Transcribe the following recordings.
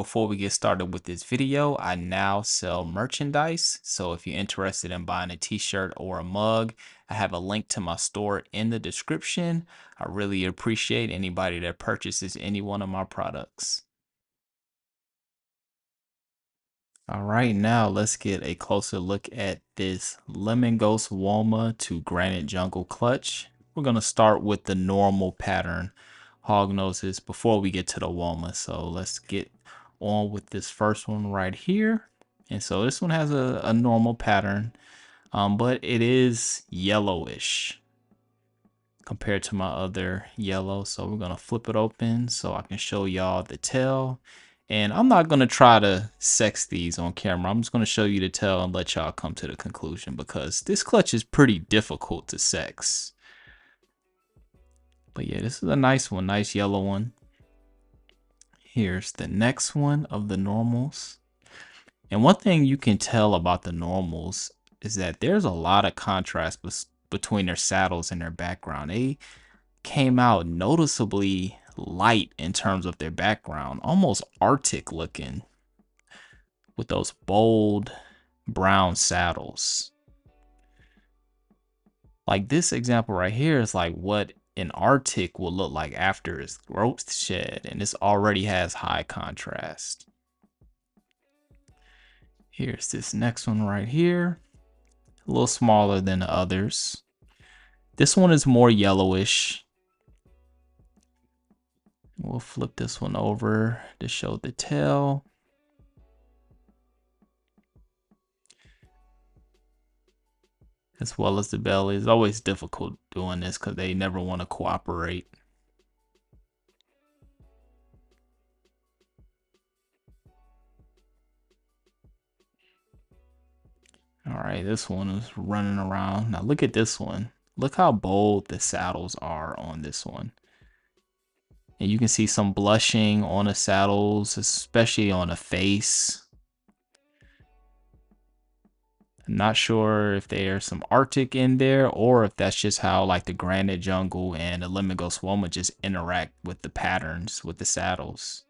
before we get started with this video, I now sell merchandise. So if you're interested in buying a t-shirt or a mug, I have a link to my store in the description. I really appreciate anybody that purchases any one of my products. All right, now let's get a closer look at this Lemon Ghost Woma to Granite Jungle clutch. We're going to start with the normal pattern Hognoses before we get to the Woma. So let's get on with this first one right here. And so this one has a normal pattern, but it is yellowish compared to my other yellow. So we're going to flip it open so I can show y'all the tail. And I'm not going to try to sex these on camera. I'm just going to show you the tail and let y'all come to the conclusion because this clutch is pretty difficult to sex. But yeah, this is a nice one, nice yellow one. Here's the next one of the normals. And one thing you can tell about the normals is that there's a lot of contrast between their saddles and their background. They came out noticeably light in terms of their background, almost Arctic looking with those bold brown saddles. Like this example right here is like what an Arctic will look like after its growth shed, and this already has high contrast. Here's this next one right here, a little smaller than the others. This one is more yellowish. We'll flip this one over to show the tail. As well as the belly. It's always difficult doing this because they never want to cooperate. All right, this one is running around. Now look at this one. Look how bold the saddles are on this one. And you can see some blushing on the saddles, especially on the face. I'm not sure if there's some Arctic in there or if that's just how like the Granite Jungle and the Lemon Ghost Woma just interact with the patterns with the saddles.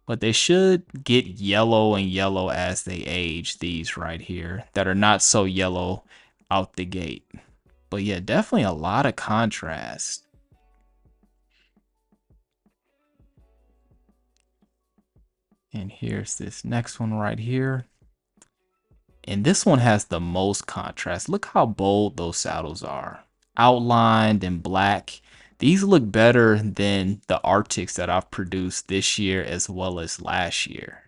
But they should get yellow and yellow as they age, these right here that are not so yellow out the gate. But yeah, definitely a lot of contrast. And here's this next one right here. And this one has the most contrast. Look how bold those saddles are. Outlined in black. These look better than the Arctics that I've produced this year as well as last year.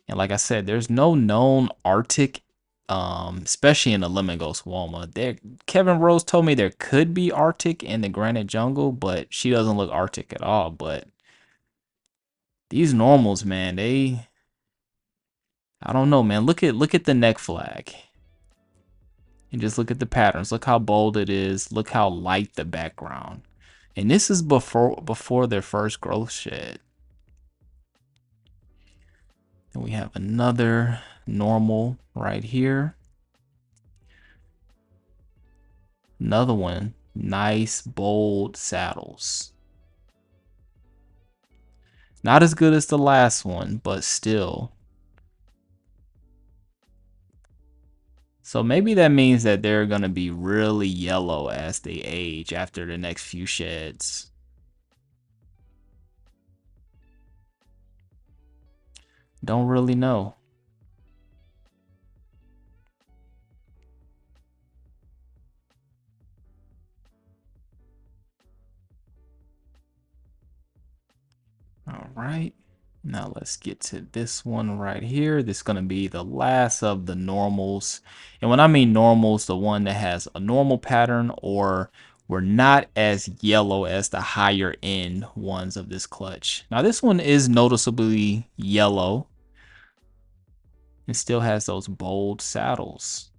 And like I said, there's no known Arctic, especially in the Lemon Ghost Woma. Kevin Rhodes told me there could be Arctic in the Granite Jungle, but she doesn't look Arctic at all. But these normals, man, I don't know, man. Look at the neck flag. And just look at the patterns. Look how bold it is. Look how light the background. And this is before their first growth shed. And we have another normal right here. Another one. Nice, bold saddles. Not as good as the last one, but still. So maybe that means that they're going to be really yellow as they age after the next few sheds. Don't really know. All right. Now let's get to this one right here. This is going to be the last of the normals. And when I mean normals, the one that has a normal pattern or we're not as yellow as the higher end ones of this clutch. Now this one is noticeably yellow. It still has those bold saddles.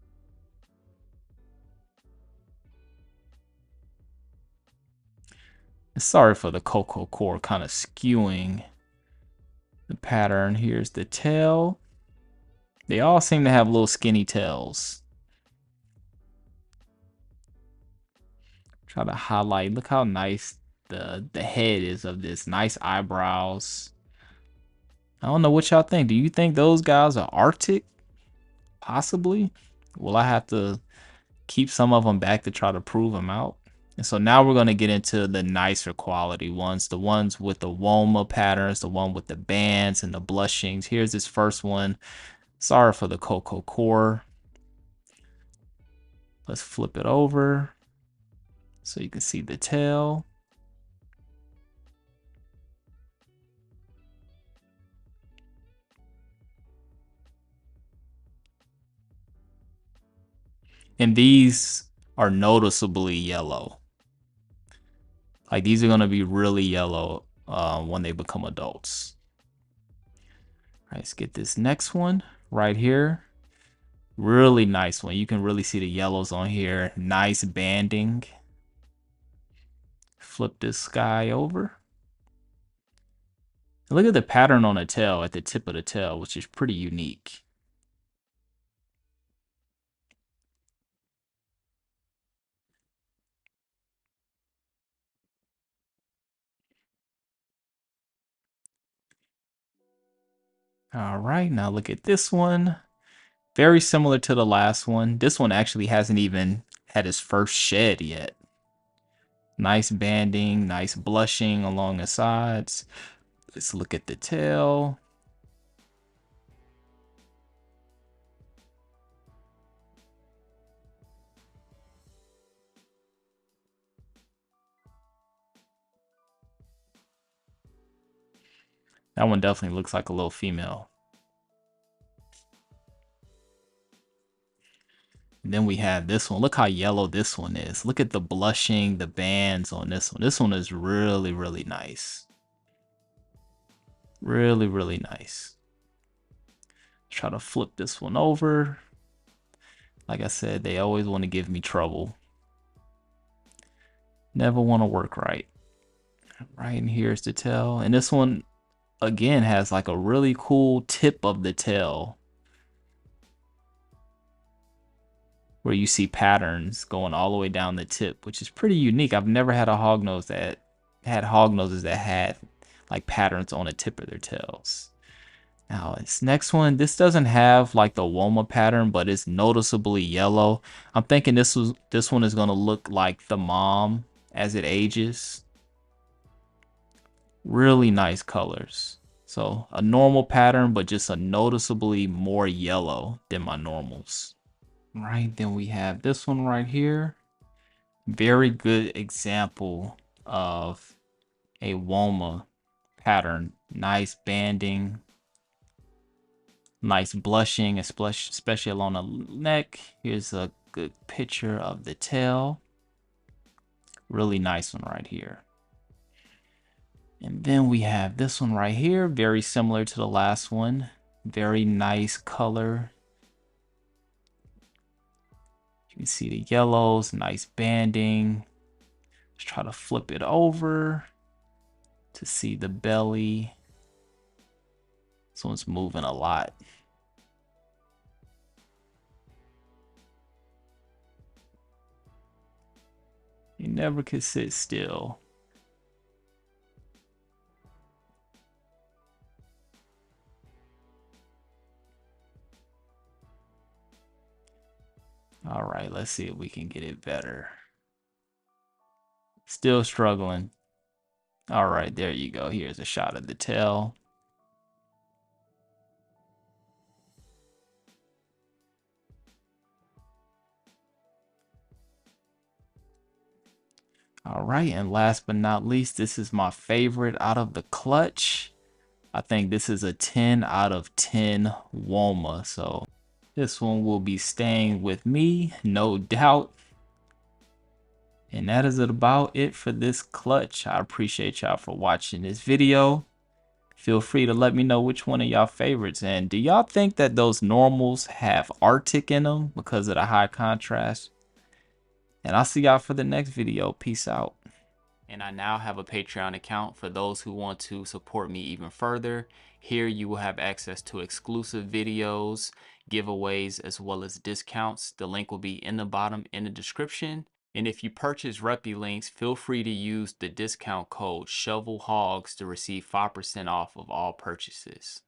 Sorry for the cocoa core kind of skewing the pattern. Here's the tail. They all seem to have little skinny tails. Try to highlight. Look how nice the head is of this. Nice eyebrows. I don't know what y'all think. Do you think those guys are Arctic? Possibly. Will I have to keep some of them back to try to prove them out? And so now we're going to get into the nicer quality ones, the ones with the Woma patterns, the one with the bands and the blushings. Here's this first one. Sorry for the Cocoa Core. Let's flip it over so you can see the tail. And these are noticeably yellow. Like these are going to be really yellow when they become adults. All right, let's get this next one right here. Really nice one. You can really see the yellows on here. Nice banding. Flip this guy over. Look at the pattern on the tail at the tip of the tail, which is pretty unique. All right, now look at this one. Very similar to the last one. This one actually hasn't even had his first shed yet. Nice banding, nice blushing along the sides. Let's look at the tail. That one definitely looks like a little female. And then we have this one. Look how yellow this one is. Look at the blushing, the bands on this one. This one is really, really nice. Really, really nice. Try to flip this one over. Like I said, they always want to give me trouble. Never want to work right. Right, and here's the tail. And this one, again, has like a really cool tip of the tail, where you see patterns going all the way down the tip, which is pretty unique. I've never had a hognose that had hognoses that had like patterns on the tip of their tails. Now this next one, this doesn't have like the Woma pattern, but it's noticeably yellow. I'm thinking this one is gonna look like the mom as it ages. Really nice colors. So a normal pattern, but just a noticeably more yellow than my normals. Right, then we have this one right here. Very good example of a Woma pattern. Nice banding, nice blushing, especially along the neck. Here's a good picture of the tail. Really nice one right here. And then we have this one right here, very similar to the last one. Very nice color. You can see the yellows, nice banding. Let's try to flip it over to see the belly. This one's moving a lot. You never could sit still. All right, let's see if we can get it better. Still struggling. All right, there you go. Here's a shot of the tail. All right, and last but not least, this is my favorite out of the clutch. I think this is a 10 out of 10 Woma. So this one will be staying with me, no doubt. And that is about it for this clutch. I appreciate y'all for watching this video. Feel free to let me know which one of y'all favorites. And do y'all think that those normals have Arctic in them because of the high contrast? And I'll see y'all for the next video. Peace out. And I now have a Patreon account for those who want to support me even further. Here you will have access to exclusive videos, giveaways, as well as discounts. The link will be in the bottom in the description. And if you purchase Reppy links, feel free to use the discount code ShovelHogs to receive 5% off of all purchases.